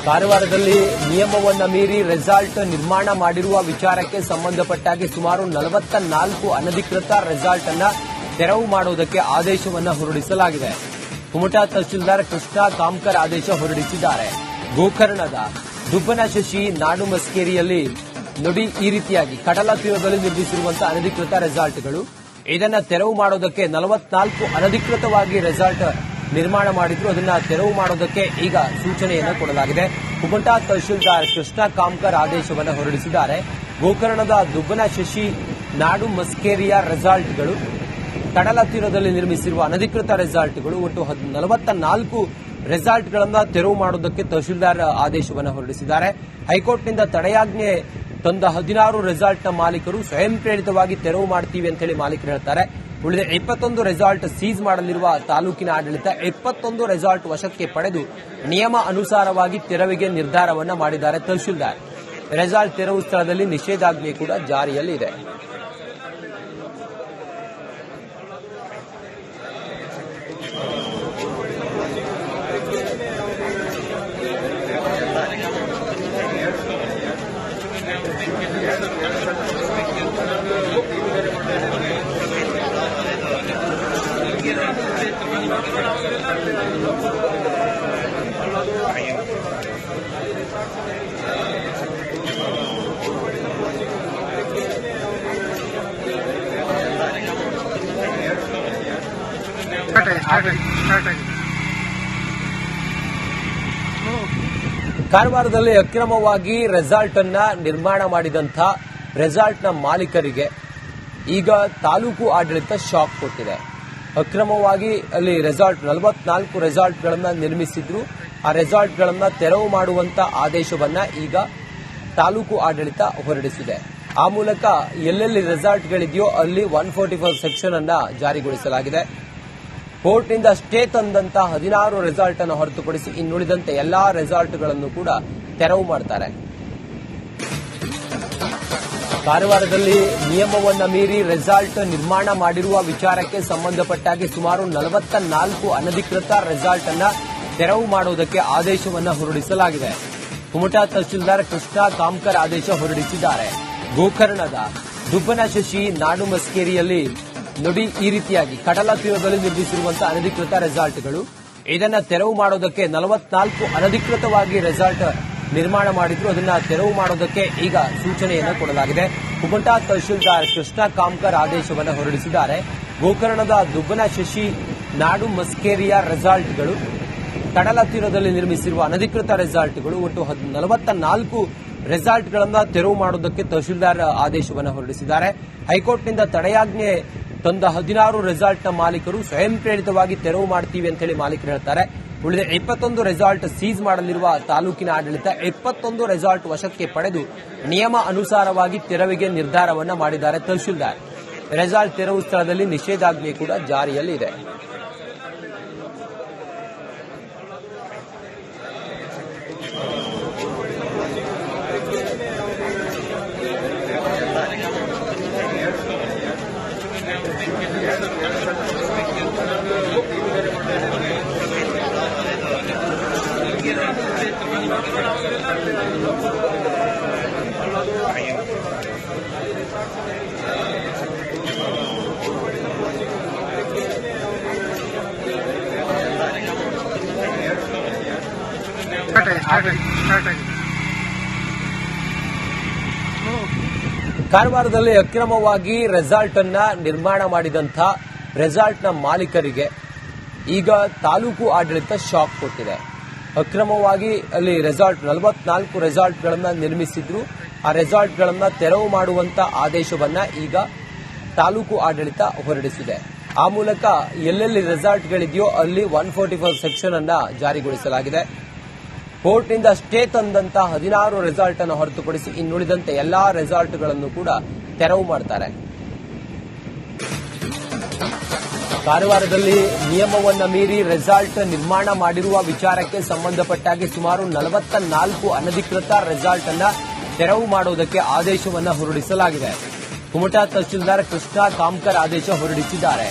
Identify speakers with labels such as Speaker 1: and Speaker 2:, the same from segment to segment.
Speaker 1: ಕಾರವಾರದಲ್ಲಿ ನಿಯಮವನ್ನ ಮೀರಿ ರೆಸಾರ್ಟ್ ನಿರ್ಮಾಣ ಮಾಡಿರುವ ವಿಚಾರಕ್ಕೆ ಸಂಬಂಧಪಟ್ಟಾಗಿ ಸುಮಾರು 44 ಅನಧಿಕೃತ ರೆಸಾರ್ಟ್ ಅನ್ನ ತೆರವು ಮಾಡುವುದಕ್ಕೆ ಆದೇಶವನ್ನು ಹೊರಡಿಸಲಾಗಿದೆ. ಕುಮಟಾ ತಹಶೀಲ್ದಾರ್ ಕೃಷ್ಣ ಕಾಮ್ಕರ್ ಆದೇಶ ಹೊರಡಿಸಿದ್ದಾರೆ. ಗೋಕರ್ಣದ ದುಬ್ಬನಶಶಿ ನಾಡು ಮಸ್ಕೇರಿಯಲ್ಲಿ ನೋಡಿ ಈ ರೀತಿಯಾಗಿ ಕಡಲ ತೀರದಲ್ಲಿ ನಿರ್ಮಿಸಿರುವಂತಹ ಅನಧಿಕೃತ ರೆಸಾರ್ಟ್ಗಳು, ಇದನ್ನ ತೆರವು ಮಾಡೋದಕ್ಕೆ 44 ಅನಧಿಕೃತವಾಗಿ ರೆಸಾರ್ಟ್ ನಿರ್ಮಾಣ ಮಾಡಿದ್ರು. ಅದನ್ನ ತೆರವು ಮಾಡೋದಕ್ಕೆ ಈಗ ಸೂಚನೆಯನ್ನು ಕೊಡಲಾಗಿದೆ. ಕುಮಟಾ ತಹಶೀಲ್ದಾರ್ ಕೃಷ್ಣ ಕಾಮ್ಕರ್ ಆದೇಶವನ್ನು ಹೊರಡಿಸಿದ್ದಾರೆ. ಗೋಕರ್ಣದ ದುಬ್ಬನಶಶಿ ನಾಡು ಮಸ್ಕೇರಿಯ ರೆಸಾರ್ಟ್ಗಳು, ಕಡಲ ತೀರದಲ್ಲಿ ನಿರ್ಮಿಸಿರುವ ಅನಧಿಕೃತ ರೆಸಾರ್ಟ್ಗಳು, ಒಟ್ಟು 44 ರೆಸಾರ್ಟ್ಗಳನ್ನು ತೆರವು ಮಾಡುವುದಕ್ಕೆ ತಹಶೀಲ್ದಾರ್ ಆದೇಶವನ್ನು ಹೊರಡಿಸಿದ್ದಾರೆ. ಹೈಕೋರ್ಟ್ನಿಂದ ತಡೆಯಾಜ್ಞೆ ತಂದ 16 ರೆಸಾರ್ಟ್ನ ಮಾಲೀಕರು ಸ್ವಯಂ ಪ್ರೇರಿತವಾಗಿ ತೆರವು ಮಾಡ್ತೀವಿ ಅಂತ ಹೇಳಿ ಮಾಲೀಕರು ಹೇಳ್ತಾರೆ. ಉಳಿದ 21 ರೆಸಾರ್ಟ್ ಸೀಸ್ ಮಾಡಲಿರುವ ತಾಲೂಕಿನ ಆಡಳಿತ 21 ರೆಸಾರ್ಟ್ ವಶಕ್ಕೆ ಪಡೆದು ನಿಯಮ ಅನುಸಾರವಾಗಿ ತೆರವಿಗೆ ನಿರ್ಧಾರವನ್ನ ಮಾಡಿದ್ದಾರೆ ತಹಶೀಲ್ದಾರ್. ರೆಸಾರ್ಟ್ ತೆರವು ಸ್ಥಳದಲ್ಲಿ ನಿಷೇಧಾಜ್ಞೆ ಕೂಡ ಜಾರಿಯಲ್ಲಿದೆ. ಕಾರವಾರದಲ್ಲಿ ಅಕ್ರಮವಾಗಿ ರೆಸಾರ್ಟ್ ಅನ್ನ ನಿರ್ಮಾಣ ಮಾಡಿದಂಥ ರೆಸಾರ್ಟ್ನ ಮಾಲೀಕರಿಗೆ ಈಗ ತಾಲೂಕು ಆಡಳಿತ ಶಾಕ್ ಕೊಟ್ಟಿದೆ. ಅಕ್ರಮವಾಗಿ ಅಲ್ಲಿ ರೆಸಾರ್ಟ್ 44 ರೆಸಾರ್ಟ್ಗಳನ್ನು ನಿರ್ಮಿಸಿದ್ರು. ಆ ರೆಸಾರ್ಟ್ಗಳನ್ನು ತೆರವು ಮಾಡುವಂತ ಆದೇಶವನ್ನ ಈಗ ತಾಲೂಕು ಆಡಳಿತ ಹೊರಡಿಸಿದೆ. ಆ ಮೂಲಕ ಎಲ್ಲೆಲ್ಲಿ ರೆಸಾರ್ಟ್ಗಳಿದೆಯೋ ಅಲ್ಲಿ 144 ಸೆಕ್ಷನ್ ಅನ್ನ ಜಾರಿಗೊಳಿಸಲಾಗಿದೆ. ಕೋರ್ಟ್ನಿಂದ ಸ್ಟೇ ತಂದಂತ 16 ರೆಸಾರ್ಟ್ ಅನ್ನು ಹೊರತುಪಡಿಸಿ ಇನ್ನುಳಿದಂತೆ ಎಲ್ಲಾ ರೆಸಾರ್ಟ್ಗಳನ್ನು ಕೂಡ ತೆರವು ಮಾಡ್ತಾರೆ. ಕಾರವಾರದಲ್ಲಿ ನಿಯಮವನ್ನ ಮೀರಿ ರೆಸಾರ್ಟ್ ನಿರ್ಮಾಣ ಮಾಡಿರುವ ವಿಚಾರಕ್ಕೆ ಸಂಬಂಧಪಟ್ಟಾಗಿ ಸುಮಾರು 44 ಅನಧಿಕೃತ ರೆಸಾರ್ಟ್ ಅನ್ನ ತೆರವು ಮಾಡುವುದಕ್ಕೆ ಆದೇಶವನ್ನು ಹೊರಡಿಸಲಾಗಿದೆ. ಕುಮಟಾ ತಹಶೀಲ್ದಾರ್ ಕೃಷ್ಣ ಕಾಮ್ಕರ್ ಆದೇಶ ಹೊರಡಿಸಿದ್ದಾರೆ. ಗೋಕರ್ಣದ ದುಬ್ಬನಶಶಿ ನಾಡು ಮಸ್ಕೇರಿಯಲ್ಲಿ ನೋಡಿ ಈ ರೀತಿಯಾಗಿ ಕಡಲ ತೀರದಲ್ಲಿ ನಿರ್ಮಿಸಿರುವಂತಹ ಅನಧಿಕೃತ ರೆಸಾರ್ಟ್ಗಳು, ಇದನ್ನ ತೆರವು ಮಾಡೋದಕ್ಕೆ 44 ಅನಧಿಕೃತವಾಗಿ ರೆಸಾರ್ಟ್ ನಿರ್ಮಾಣ ಮಾಡಿದ್ರು. ಅದನ್ನ ತೆರವು ಮಾಡೋದಕ್ಕೆ ಈಗ ಸೂಚನೆಯನ್ನು ಕೊಡಲಾಗಿದೆ. ಕುಮಟಾ ತಹಶೀಲ್ದಾರ್ ಕೃಷ್ಣ ಕಾಮ್ಕರ್ ಆದೇಶವನ್ನು ಹೊರಡಿಸಿದ್ದಾರೆ. ಗೋಕರ್ಣದ ದುಬ್ಬನಶಶಿ ನಾಡು ಮಸ್ಕೇರಿಯ ರೆಸಾರ್ಟ್ಗಳು, ಕಡಲ ತೀರದಲ್ಲಿ ನಿರ್ಮಿಸಿರುವ ಅನಧಿಕೃತ ರೆಸಾರ್ಟ್ಗಳು, ಒಟ್ಟು 44 ರೆಸಾರ್ಟ್ಗಳನ್ನು ತೆರವು ಮಾಡುವುದಕ್ಕೆ ತಹಶೀಲ್ದಾರ್ ಆದೇಶವನ್ನು ಹೊರಡಿಸಿದ್ದಾರೆ. ಹೈಕೋರ್ಟ್ನಿಂದ ತಡೆಯಾಜ್ಞೆ ತಂದ 16 ರೆಸಾರ್ಟ್ನ ಮಾಲೀಕರು ಸ್ವಯಂ ಪ್ರೇರಿತವಾಗಿ ತೆರವು ಮಾಡ್ತೀವಿ ಅಂತ ಹೇಳಿ ಮಾಲೀಕರು ಹೇಳ್ತಾರೆ. ಉಳಿದ 21 ರೆಸಾರ್ಟ್ ಸೀಸ್ ಮಾಡಲಿರುವ ತಾಲೂಕಿನ ಆಡಳಿತ 21 ರೆಸಾರ್ಟ್ ವಶಕ್ಕೆ ಪಡೆದು ನಿಯಮ ಅನುಸಾರವಾಗಿ ತೆರವಿಗೆ ನಿರ್ಧಾರವನ್ನ ಮಾಡಿದ್ದಾರೆ ತಹಶೀಲ್ದಾರ್. ರೆಸಾರ್ಟ್ ತೆರವು ಸ್ಥಳದಲ್ಲಿ ನಿಷೇಧಾಜ್ಞೆ ಕೂಡ ಜಾರಿಯಲ್ಲಿದೆ. ಕಾರವಾರದಲ್ಲಿ ಅಕ್ರಮವಾಗಿ ರೆಸಾರ್ಟ್ ಅನ್ನ ನಿರ್ಮಾಣ ಮಾಡಿದಂಥ ರೆಸಾರ್ಟ್ನ ಮಾಲೀಕರಿಗೆ ಈಗ ತಾಲೂಕು ಆಡಳಿತ ಶಾಕ್ ಕೊಟ್ಟಿದೆ. ಅಕ್ರಮವಾಗಿ ಅಲ್ಲಿ ರೆಸಾರ್ಟ್ 44 ರೆಸಾರ್ಟ್ಗಳನ್ನು ನಿರ್ಮಿಸಿದ್ರು. ಆ ರೆಸಾರ್ಟ್ಗಳನ್ನು ತೆರವು ಮಾಡುವಂತ ಆದೇಶವನ್ನ ಈಗ ತಾಲೂಕು ಆಡಳಿತ ಹೊರಡಿಸಿದೆ. ಆ ಮೂಲಕ ಎಲ್ಲೆಲ್ಲಿ ರೆಸಾರ್ಟ್ಗಳಿದೆಯೋ ಅಲ್ಲಿ 144 ಸೆಕ್ಷನ್ ಅನ್ನ ಜಾರಿಗೊಳಿಸಲಾಗಿದೆ. ಕೋರ್ಟ್ನಿಂದ ಸ್ಟೇ ತಂದಂತ 16 ರೆಸಾರ್ಟ್ ಅನ್ನು ಹೊರತುಪಡಿಸಿ ಇನ್ನುಳಿದಂತೆ ಎಲ್ಲಾ ರೆಸಾರ್ಟ್ಗಳನ್ನು ಕೂಡ ತೆರವು ಮಾಡ್ತಾರೆ. ಕಾರವಾರದಲ್ಲಿ ನಿಯಮವನ್ನ ಮೀರಿ ರೆಸಾರ್ಟ್ ನಿರ್ಮಾಣ ಮಾಡಿರುವ ವಿಚಾರಕ್ಕೆ ಸಂಬಂಧಪಟ್ಟಾಗಿ ಸುಮಾರು 44 ಅನಧಿಕೃತ ರೆಸಾರ್ಟ್ ಅನ್ನ ತೆರವು ಮಾಡುವುದಕ್ಕೆ ಆದೇಶವನ್ನು ಹೊರಡಿಸಲಾಗಿದೆ. ಕುಮಟಾ ತಹಶೀಲ್ದಾರ್ ಕೃಷ್ಣ ಕಾಮ್ಕರ್ ಆದೇಶ ಹೊರಡಿಸಿದ್ದಾರೆ.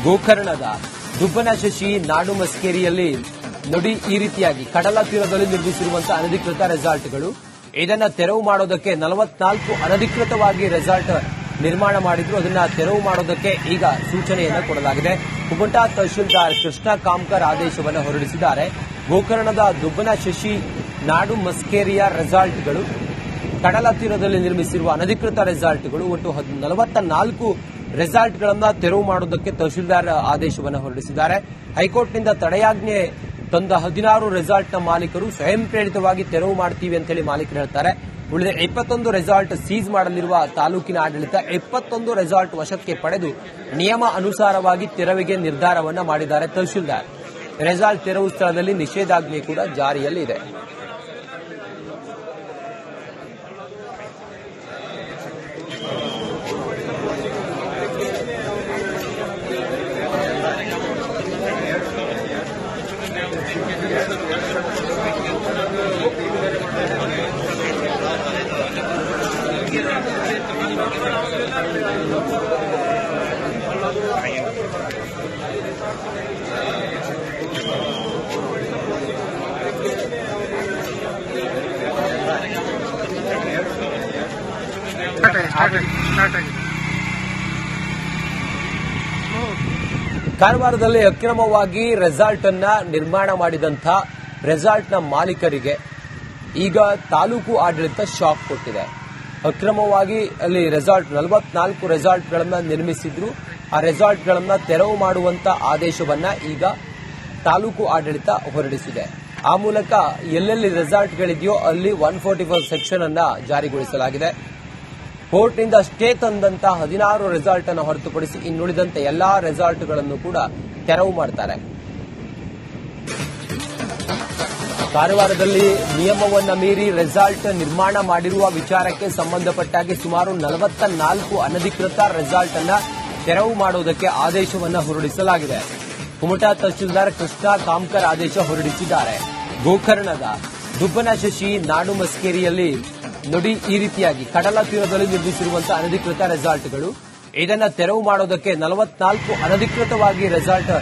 Speaker 1: ಗೋಕರ್ಣದ ದುಬ್ಬನಶಶಿ ನಾಡು ಮಸ್ಕೇರಿಯಲ್ಲಿ ನೋಡಿ, ಈ ರೀತಿಯಾಗಿ ಕಡಲ ತೀರದಲ್ಲಿ ನಿರ್ಮಿಸಿರುವಂತಹ ಅನಧಿಕೃತ ರೆಸಾರ್ಟ್ಗಳು. ಇದನ್ನ ತೆರವು ಮಾಡೋದಕ್ಕೆ 44 ಅನಧಿಕೃತವಾಗಿ ರೆಸಾರ್ಟ್ ನಿರ್ಮಾಣ ಮಾಡಿದ್ರು. ಅದನ್ನ ತೆರವು ಮಾಡೋದಕ್ಕೆ ಈಗ ಸೂಚನೆಯನ್ನು ಕೊಡಲಾಗಿದೆ. ಕುಮಟಾ ತಹಶೀಲ್ದಾರ್ ಕೃಷ್ಣ ಕಾಮ್ಕರ್ ಆದೇಶವನ್ನು ಹೊರಡಿಸಿದ್ದಾರೆ. ಗೋಕರ್ಣದ ದುಬ್ಬನ ಶಶಿ ನಾಡು ಮಸ್ಕೇರಿಯ ರೆಸಾರ್ಟ್ಗಳು, ಕಡಲ ತೀರದಲ್ಲಿ ನಿರ್ಮಿಸಿರುವ ಅನಧಿಕೃತ ರೆಸಾರ್ಟ್ಗಳು, ಒಟ್ಟು 44 ರೆಸಾರ್ಟ್ಗಳನ್ನು ತೆರವು ಮಾಡೋದಕ್ಕೆ ತಹಶೀಲ್ದಾರ್ ಆದೇಶವನ್ನು ಹೊರಡಿಸಿದ್ದಾರೆ. ಹೈಕೋರ್ಟ್ನಿಂದ ತಡೆಯಾಜ್ಞೆ ತಂದ 16 ರೆಸಾರ್ಟ್ನ ಮಾಲೀಕರು ಸ್ವಯಂ ಪ್ರೇರಿತವಾಗಿ ತೆರವು ಮಾಡ್ತೀವಿ ಅಂತ ಹೇಳಿ ಮಾಲೀಕರು ಹೇಳ್ತಾರೆ. ಉಳಿದ 21 ರೆಸಾರ್ಟ್ ಸೀಸ್ ಮಾಡಲಿರುವ ತಾಲೂಕಿನ ಆಡಳಿತ 21 ರೆಸಾರ್ಟ್ ವಶಕ್ಕೆ ಪಡೆದು ನಿಯಮ ಅನುಸಾರವಾಗಿ ತೆರವಿಗೆ ನಿರ್ಧಾರವನ್ನ ಮಾಡಿದ್ದಾರೆ ತಹಶೀಲ್ದಾರ್. ರೆಸಾರ್ಟ್ ತೆರವು ಸ್ಥಳದಲ್ಲಿ ನಿಷೇಧಾಜ್ಞೆ ಕೂಡ ಜಾರಿಯಲ್ಲಿದೆ. ಕಾರವಾರದಲ್ಲಿ ಅಕ್ರಮವಾಗಿ ರೆಸಾರ್ಟ್ ಅನ್ನ ನಿರ್ಮಾಣ ಮಾಡಿದಂಥ ರೆಸಾರ್ಟ್ನ ಮಾಲೀಕರಿಗೆ ಈಗ ತಾಲೂಕು ಆಡಳಿತ ಶಾಕ್ ಕೊಟ್ಟಿದೆ. ಅಕ್ರಮವಾಗಿ ಅಲ್ಲಿ 44 ರೆಸಾರ್ಟ್ಗಳನ್ನು ನಿರ್ಮಿಸಿದ್ರು. ಆ ರೆಸಾರ್ಟ್ಗಳನ್ನು ತೆರವು ಮಾಡುವಂತ ಆದೇಶವನ್ನ ಈಗ ತಾಲೂಕು ಆಡಳಿತ ಹೊರಡಿಸಿದೆ. ಆ ಮೂಲಕ ಎಲ್ಲೆಲ್ಲಿ ರೆಸಾರ್ಟ್ಗಳಿದೆಯೋ ಅಲ್ಲಿ 144 ಸೆಕ್ಷನ್ ಅನ್ನ ಜಾರಿಗೊಳಿಸಲಾಗಿದೆ. ಕೋರ್ಟ್ನಿಂದ ಸ್ಟೇ ತಂದಂತ 16 ರೆಸಾರ್ಟ್ ಅನ್ನು ಹೊರತುಪಡಿಸಿ ಇನ್ನುಳಿದಂತೆ ಎಲ್ಲಾ ರೆಸಾರ್ಟ್ಗಳನ್ನು ಕೂಡ ತೆರವು ಮಾಡ್ತಾರೆ. ಕಾರವಾರದಲ್ಲಿ ನಿಯಮವನ್ನ ಮೀರಿ ರೆಸಾರ್ಟ್ ನಿರ್ಮಾಣ ಮಾಡಿರುವ ವಿಚಾರಕ್ಕೆ ಸಂಬಂಧಪಟ್ಟಾಗಿ ಸುಮಾರು 44 ಅನಧಿಕೃತ ರೆಸಾರ್ಟ್ ಅನ್ನ ತೆರವು ಮಾಡುವುದಕ್ಕೆ ಆದೇಶವನ್ನ ಹೊರಡಿಸಲಾಗಿದೆ. ಕುಮಟಾ ತಹಶೀಲ್ದಾರ್ ಕೃಷ್ಣ ಕಾಮ್ಕರ್ ಆದೇಶ ಹೊರಡಿಸಿದ್ದಾರೆ. ಗೋಕರ್ಣದ ದುಬ್ಬನ ಶಶಿ ನಾಡು ಮಸ್ಕೇರಿಯಲ್ಲಿ ನೋಡಿ, ಈ ರೀತಿಯಾಗಿ ಕಡಲ ತೀರದಲ್ಲಿ ನಿರ್ಮಿಸಿರುವಂತಹ ಅನಧಿಕೃತ ರೆಸಾರ್ಟ್ಗಳು. ಇದನ್ನ ತೆರವು ಮಾಡೋದಕ್ಕೆ 44 ಅನಧಿಕೃತವಾಗಿ ರೆಸಾರ್ಟ್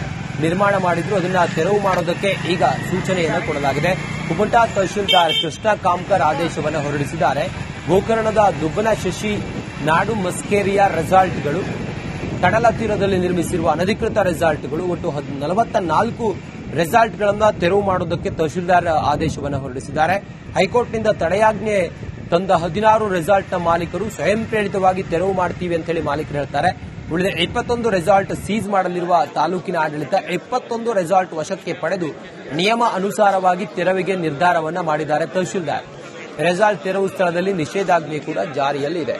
Speaker 1: ನಿರ್ಮಾಣ ಮಾಡಿದ್ರು. ಅದನ್ನ ತೆರವು ಮಾಡೋದಕ್ಕೆ ಈಗ ಸೂಚನೆಯನ್ನು ಕೊಡಲಾಗಿದೆ. ಕುಮಟಾ ತಹಶೀಲ್ದಾರ್ ಕೃಷ್ಣ ಕಾಮ್ಕರ್ ಆದೇಶವನ್ನು ಹೊರಡಿಸಿದ್ದಾರೆ. ಗೋಕರ್ಣದ ದುಬ್ಬನ ಶಶಿ ನಾಡು ಮಸ್ಕೇರಿಯ ರೆಸಾರ್ಟ್ಗಳು, ಕಡಲ ತೀರದಲ್ಲಿ ನಿರ್ಮಿಸಿರುವ ಅನಧಿಕೃತ ರೆಸಾರ್ಟ್ಗಳು, ಒಟ್ಟು 44 ರೆಸಾರ್ಟ್ಗಳನ್ನು ತೆರವು ಮಾಡೋದಕ್ಕೆ ತಹಶೀಲ್ದಾರ್ ಆದೇಶವನ್ನು ಹೊರಡಿಸಿದ್ದಾರೆ. ಹೈಕೋರ್ಟ್ನಿಂದ ತಡೆಯಾಜ್ಞೆ ತಂದ 16 ರೆಸಾರ್ಟ್ನ ಮಾಲೀಕರು ಸ್ವಯಂ ಪ್ರೇರಿತವಾಗಿ ತೆರವು ಮಾಡ್ತೀವಿ ಅಂತ ಹೇಳಿ ಮಾಲೀಕರು ಹೇಳ್ತಾರೆ. ಉಳಿದ 21 ರೆಸಾರ್ಟ್ ಸೀಸ್ ಮಾಡಲಿರುವ ತಾಲೂಕಿನ ಆಡಳಿತ 21 ರೆಸಾರ್ಟ್ ವಶಕ್ಕೆ ಪಡೆದು ನಿಯಮ ಅನುಸಾರವಾಗಿ ತೆರವಿಗೆ ನಿರ್ಧಾರವನ್ನ ಮಾಡಿದ್ದಾರೆ ತಹಶೀಲ್ದಾರ್. ರೆಸಾರ್ಟ್ ತೆರವು ಸ್ಥಳದಲ್ಲಿ ನಿಷೇಧಾಜ್ಞೆ ಕೂಡ ಜಾರಿಯಲ್ಲಿದೆ.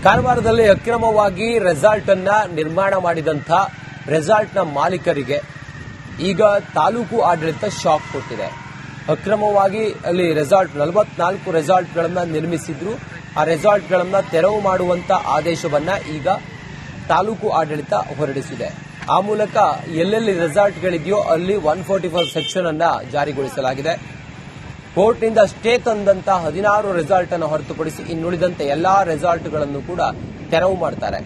Speaker 1: ಕಾರವಾರದಲ್ಲಿ ಅಕ್ರಮವಾಗಿ ರೆಸಾರ್ಟ್ ಅನ್ನ ನಿರ್ಮಾಣ ಮಾಡಿದಂಥ ರೆಸಾರ್ಟ್ನ ಮಾಲೀಕರಿಗೆ ಈಗ ತಾಲೂಕು ಆಡಳಿತ ಶಾಕ್ ಕೊಟ್ಟಿದೆ. ಅಕ್ರಮವಾಗಿ ಅಲ್ಲಿ 44 ರೆಸಾರ್ಟ್ಗಳನ್ನು ನಿರ್ಮಿಸಿದ್ರು. ಆ ರೆಸಾರ್ಟ್ಗಳನ್ನು ತೆರವು ಮಾಡುವಂತ ಆದೇಶವನ್ನ ಈಗ ತಾಲೂಕು ಆಡಳಿತ ಹೊರಡಿಸಿದೆ. ಆ ಮೂಲಕ ಎಲ್ಲೆಲ್ಲಿ ರೆಸಾರ್ಟ್ಗಳಿದೆಯೋ ಅಲ್ಲಿ 144 ಸೆಕ್ಷನ್ ಅನ್ನ ಜಾರಿಗೊಳಿಸಲಾಗಿದೆ. ಕೋರ್ಟ್ನಿಂದ ಸ್ಟೇ ತಂದಂತ 16 ರೆಸಾರ್ಟ್ ಅನ್ನು ಹೊರತುಪಡಿಸಿ ಇನ್ನುಳಿದಂತೆ ಎಲ್ಲಾ ರೆಸಾರ್ಟ್ಗಳನ್ನು ಕೂಡ ತೆರವು ಮಾಡ್ತಾರೆ.